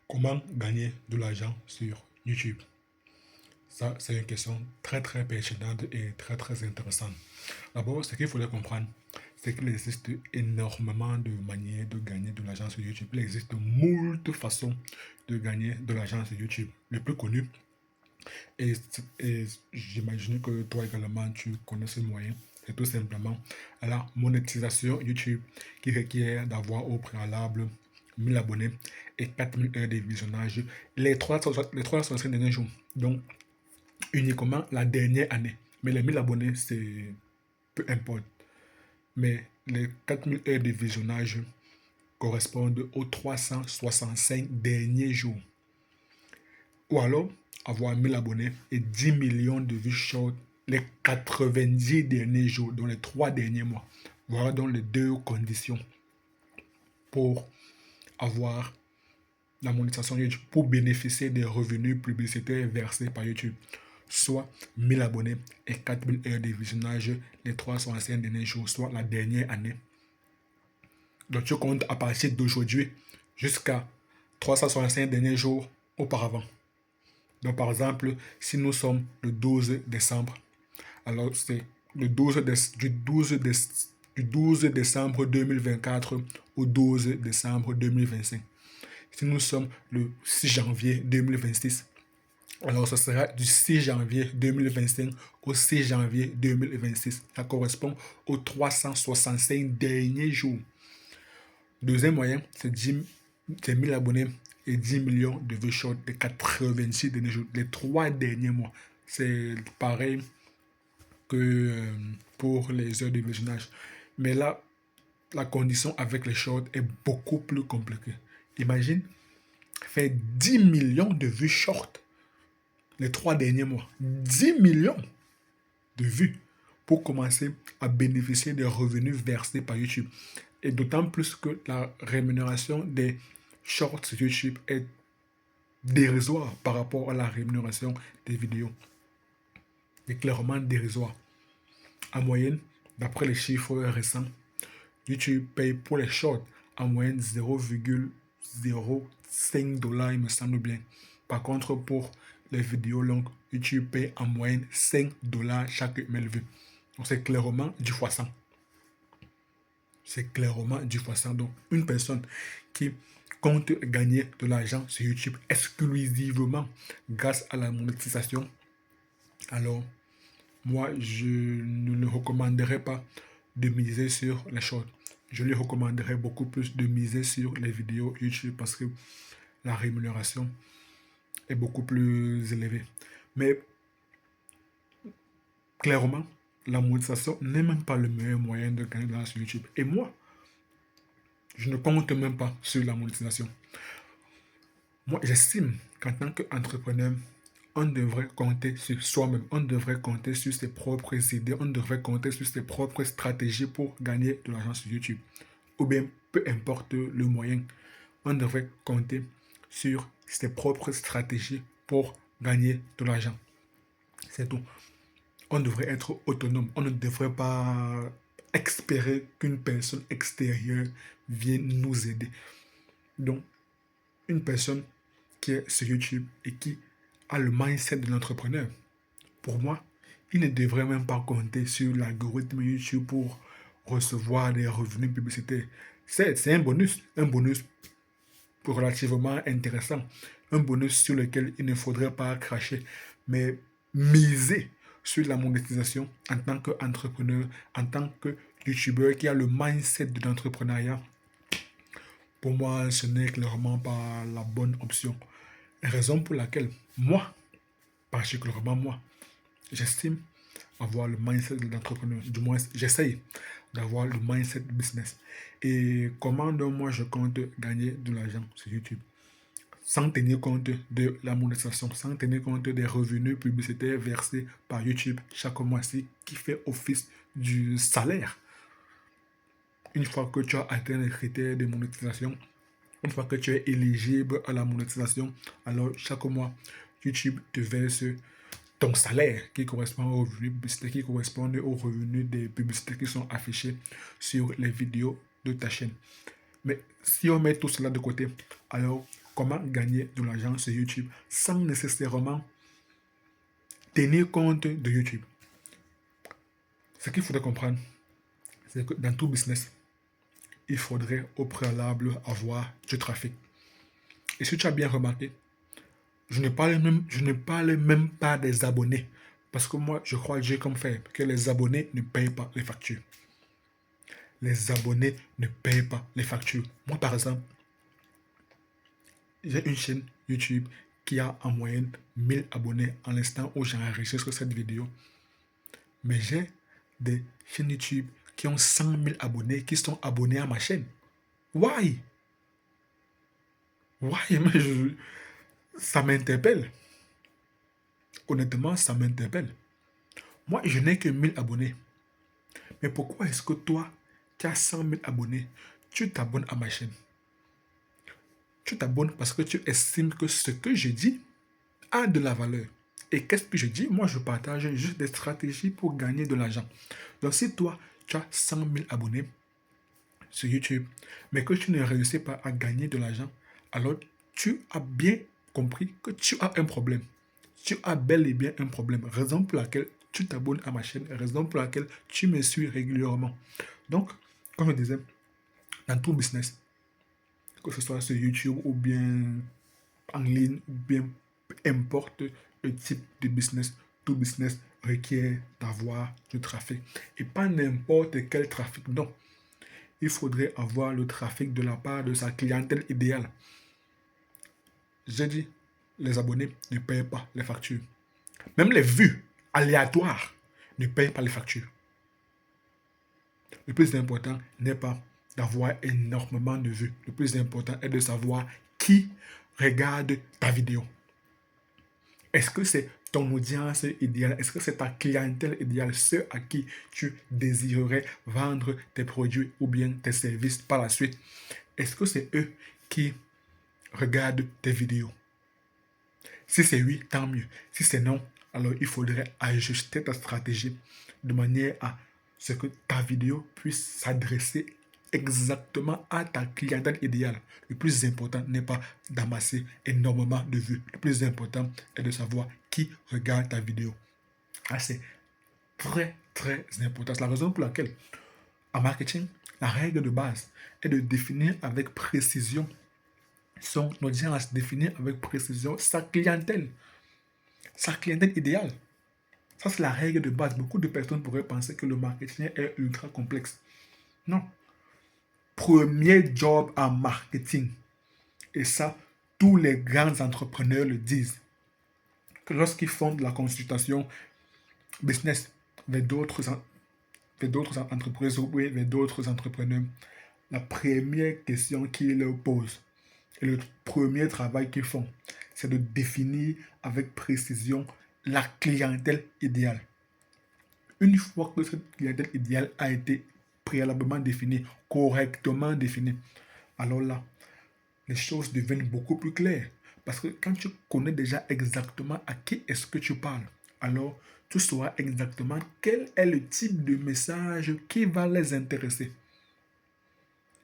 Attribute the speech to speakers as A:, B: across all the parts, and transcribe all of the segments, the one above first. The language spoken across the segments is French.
A: Comment gagner de l'argent sur YouTube? Ça, c'est une question très très pertinente et très très intéressante. D'abord, ce qu'il faudrait comprendre, c'est qu'il existe énormément de manières de gagner de l'argent sur YouTube. Il existe moult façons de gagner de l'argent sur YouTube. Le plus connu, et j'imagine que toi également tu connais ce moyen, c'est tout simplement la monétisation YouTube qui requiert d'avoir au préalable 1000 abonnés et 4000 heures de visionnage les 365 derniers jours. Donc, uniquement la dernière année. Mais les 1000 abonnés, c'est peu importe. Mais les 4000 heures de visionnage correspondent aux 365 derniers jours. Ou alors, avoir 1000 abonnés et 10 millions de vues short les 90 derniers jours, dans les 3 derniers mois. Voilà donc les deux conditions pour avoir la monétisation YouTube, pour bénéficier des revenus publicitaires versés par YouTube. Soit 1000 abonnés et 4000 heures de visionnage les 365 derniers jours, soit la dernière année. Donc tu comptes à partir d'aujourd'hui jusqu'à 365 derniers jours auparavant. Donc par exemple, si nous sommes le 12 décembre, alors c'est du 12 décembre 2024 au 12 décembre 2025. Si nous sommes le 6 janvier 2026, alors ce sera du 6 janvier 2025 au 6 janvier 2026. Ça correspond aux 365 derniers jours. Deuxième moyen, c'est 1000 abonnés et 10 millions de vues short de 86 derniers jours, les 3 derniers mois. C'est pareil que pour les heures de visionnage. Mais là, la condition avec les shorts est beaucoup plus compliquée. Imagine faire 10 millions de vues short les 3 derniers mois. 10 millions de vues pour commencer à bénéficier des revenus versés par YouTube. Et d'autant plus que la rémunération des shorts sur YouTube est dérisoire par rapport à la rémunération des vidéos. C'est clairement dérisoire. En moyenne, d'après les chiffres récents, YouTube paye pour les shorts en moyenne 0,05 $, il me semble bien. Par contre, pour les vidéos longues, YouTube paye en moyenne 5 $ chaque 1000 vues. Donc c'est clairement du x100. C'est clairement du x100. Donc une personne qui compte gagner de l'argent sur YouTube exclusivement grâce à la monétisation, alors moi je ne le recommanderais pas de miser sur les shorts. Je lui recommanderais beaucoup plus de miser sur les vidéos YouTube parce que la rémunération est beaucoup plus élevée. Mais clairement, la monétisation n'est même pas le meilleur moyen de gagner de l'argent sur YouTube. Et moi, je ne compte même pas sur la monétisation. Moi, j'estime qu'en tant qu'entrepreneur, on devrait compter sur soi-même, on devrait compter sur ses propres idées, on devrait compter sur ses propres stratégies pour gagner de l'argent sur YouTube. Ou bien, peu importe le moyen, on devrait compter sur ses propres stratégies pour gagner de l'argent. C'est tout. On devrait être autonome. On ne devrait pas espérer qu'une personne extérieure vienne nous aider. Donc, une personne qui est sur YouTube et qui a le mindset de l'entrepreneur, pour moi, il ne devrait même pas compter sur l'algorithme YouTube pour recevoir des revenus publicitaires. C'est un bonus relativement intéressant, un bonus sur lequel il ne faudrait pas cracher, mais miser sur la monétisation en tant qu'entrepreneur, en tant que YouTubeur qui a le mindset de l'entrepreneuriat, pour moi, ce n'est clairement pas la bonne option. Raison pour laquelle moi, particulièrement moi, j'estime avoir le mindset de l'entrepreneur. Du moins, j'essaye d'avoir le mindset de business. Et comment donc moi je compte gagner de l'argent sur YouTube? Sans tenir compte de la monétisation, sans tenir compte des revenus publicitaires versés par YouTube chaque mois-ci, qui fait office du salaire. Une fois que tu as atteint les critères de monétisation, une fois que tu es éligible à la monétisation, alors chaque mois, YouTube te verse ton salaire qui correspond aux revenus publicitaires, qui correspondent aux revenus des publicités qui sont affichées sur les vidéos de ta chaîne. Mais si on met tout cela de côté, alors comment gagner de l'argent sur YouTube sans nécessairement tenir compte de YouTube. Ce qu'il faudrait comprendre, c'est que dans tout business, il faudrait au préalable avoir du trafic. Et si tu as bien remarqué, je ne parle même pas des abonnés. Parce que moi, je crois Dieu comme fait que les abonnés ne payent pas les factures. Les abonnés ne payent pas les factures. Moi, par exemple, j'ai une chaîne YouTube qui a en moyenne 1000 abonnés à l'instant où j'enregistre cette vidéo. Mais j'ai des chaînes YouTube qui ont 100 000 abonnés qui sont abonnés à ma chaîne. Why? Why? Mais ça m'interpelle. Honnêtement, ça m'interpelle. Moi, je n'ai que 1000 abonnés. Mais pourquoi est-ce que toi, qui as 100 000 abonnés, tu t'abonnes à ma chaîne? Tu t'abonnes parce que tu estimes que ce que je dis a de la valeur. Et qu'est-ce que je dis? Moi, je partage juste des stratégies pour gagner de l'argent. Donc, si toi, tu as 100 000 abonnés sur YouTube, mais que tu ne réussis pas à gagner de l'argent, alors tu as bien compris que tu as un problème. Tu as bel et bien un problème. Raison pour laquelle tu t'abonnes à ma chaîne, raison pour laquelle tu me suis régulièrement. Donc, comme je disais, dans tout business, que ce soit sur YouTube ou bien en ligne, ou bien peu importe le type de business, tout business requiert d'avoir du trafic. Et pas n'importe quel trafic, non. Il faudrait avoir le trafic de la part de sa clientèle idéale. J'ai dit, les abonnés ne payent pas les factures. Même les vues aléatoires ne payent pas les factures. Le plus important n'est pas d'avoir énormément de vues. Le plus important est de savoir qui regarde ta vidéo. Est-ce que c'est ton audience idéale? Est-ce que c'est ta clientèle idéale? Ceux à qui tu désirerais vendre tes produits ou bien tes services par la suite? Est-ce que c'est eux qui regardent tes vidéos? Si c'est oui, tant mieux. Si c'est non, alors il faudrait ajuster ta stratégie de manière à ce que ta vidéo puisse s'adresser exactement à ta clientèle idéale. Le plus important n'est pas d'amasser énormément de vues. Le plus important est de savoir qui regarde ta vidéo. Ah, c'est très, très important. C'est la raison pour laquelle, en marketing, la règle de base est de définir avec précision son audience, définir avec précision sa clientèle idéale. Ça, c'est la règle de base. Beaucoup de personnes pourraient penser que le marketing est ultra complexe. Non. Premier job en marketing. Et ça, tous les grands entrepreneurs le disent. Que lorsqu'ils font de la consultation business avec d'autres entreprises ou avec d'autres entrepreneurs, la première question qu'ils leur posent et le premier travail qu'ils font, c'est de définir avec précision la clientèle idéale. Une fois que cette clientèle idéale a été préalablement définie, correctement définie, alors là, les choses deviennent beaucoup plus claires. Parce que quand tu connais déjà exactement à qui est-ce que tu parles, alors tu sauras exactement quel est le type de message qui va les intéresser.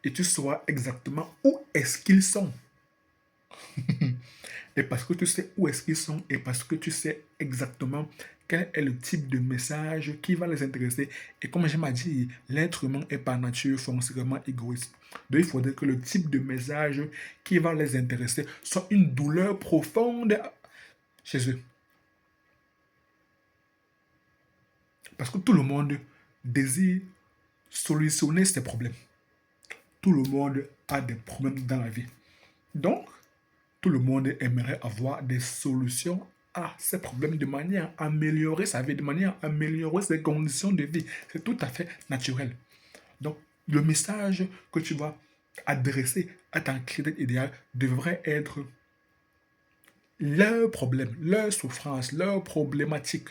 A: Et tu sauras exactement où est-ce qu'ils sont. Et parce que tu sais où est-ce qu'ils sont et parce que tu sais exactement quel est le type de message qui va les intéresser. Et comme je m'ai dit, l'être humain est par nature foncièrement égoïste. Donc il faudrait que le type de message qui va les intéresser soit une douleur profonde chez eux. Parce que tout le monde désire solutionner ses problèmes. Tout le monde a des problèmes dans la vie. Donc, tout le monde aimerait avoir des solutions à ces problèmes de manière à améliorer sa vie, de manière à améliorer ses conditions de vie. C'est tout à fait naturel. Donc, le message que tu vas adresser à ta clientèle idéale devrait être leurs problèmes, leurs souffrances, leurs problématiques.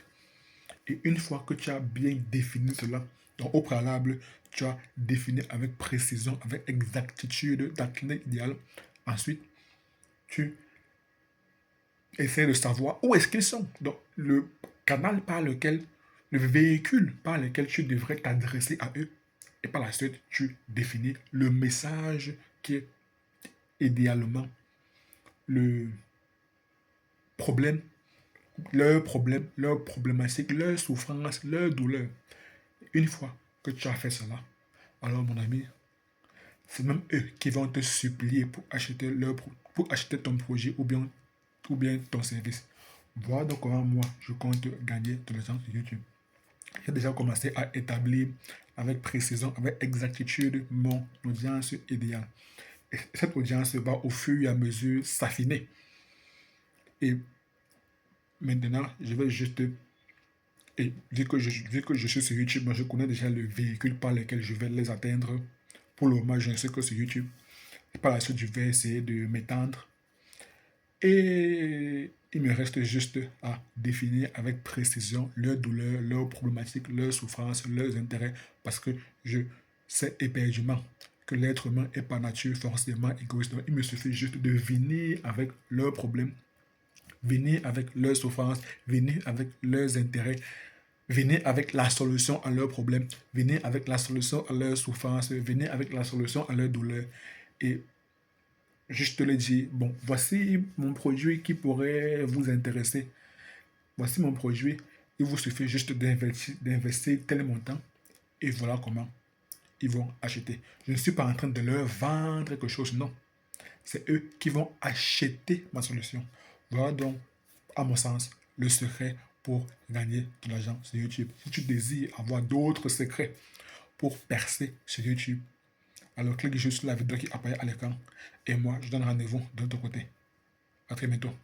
A: Et une fois que tu as bien défini cela, donc au préalable, tu as défini avec précision, avec exactitude ta clientèle idéale. Ensuite, tu essaies de savoir où est-ce qu'ils sont. Donc, le canal par lequel, le véhicule par lequel tu devrais t'adresser à eux. Et par la suite, tu définis le message qui est idéalement le problème, leurs problématiques, leurs souffrances, leurs douleurs. Une fois que tu as fait cela, alors mon ami, c'est même eux qui vont te supplier pour acheter ton projet ou bien ton service. Voilà donc comment moi, je compte gagner de l'argent sur YouTube. J'ai déjà commencé à établir avec précision, avec exactitude mon audience idéale. Et cette audience va au fur et à mesure s'affiner. Et maintenant, je vais juste... Et vu que je suis sur YouTube, moi je connais déjà le véhicule par lequel je vais les atteindre. Pour le moment, je ne sais que sur YouTube. Et par la suite, je vais essayer de m'étendre. Et il me reste juste à définir avec précision leurs douleurs, leurs problématiques, leurs souffrances, leurs intérêts, parce que je sais éperdument que l'être humain est par nature forcément égoïste. Donc, il me suffit juste de venir avec leurs problèmes, venir avec leurs souffrances, venir avec leurs intérêts, venir avec la solution à leurs problèmes, venir avec la solution à leurs souffrances, venir avec la solution à leurs douleurs. Et je te le dis, bon, voici mon produit qui pourrait vous intéresser. Voici mon produit. Il vous suffit juste d'investir tel montant et voilà comment ils vont acheter. Je ne suis pas en train de leur vendre quelque chose, non. C'est eux qui vont acheter ma solution. Voilà donc, à mon sens, le secret pour gagner de l'argent sur YouTube. Si tu désires avoir d'autres secrets pour percer sur YouTube, alors clique juste sur la vidéo qui apparaît à l'écran et moi, je donne rendez-vous de l'autre côté. À très bientôt.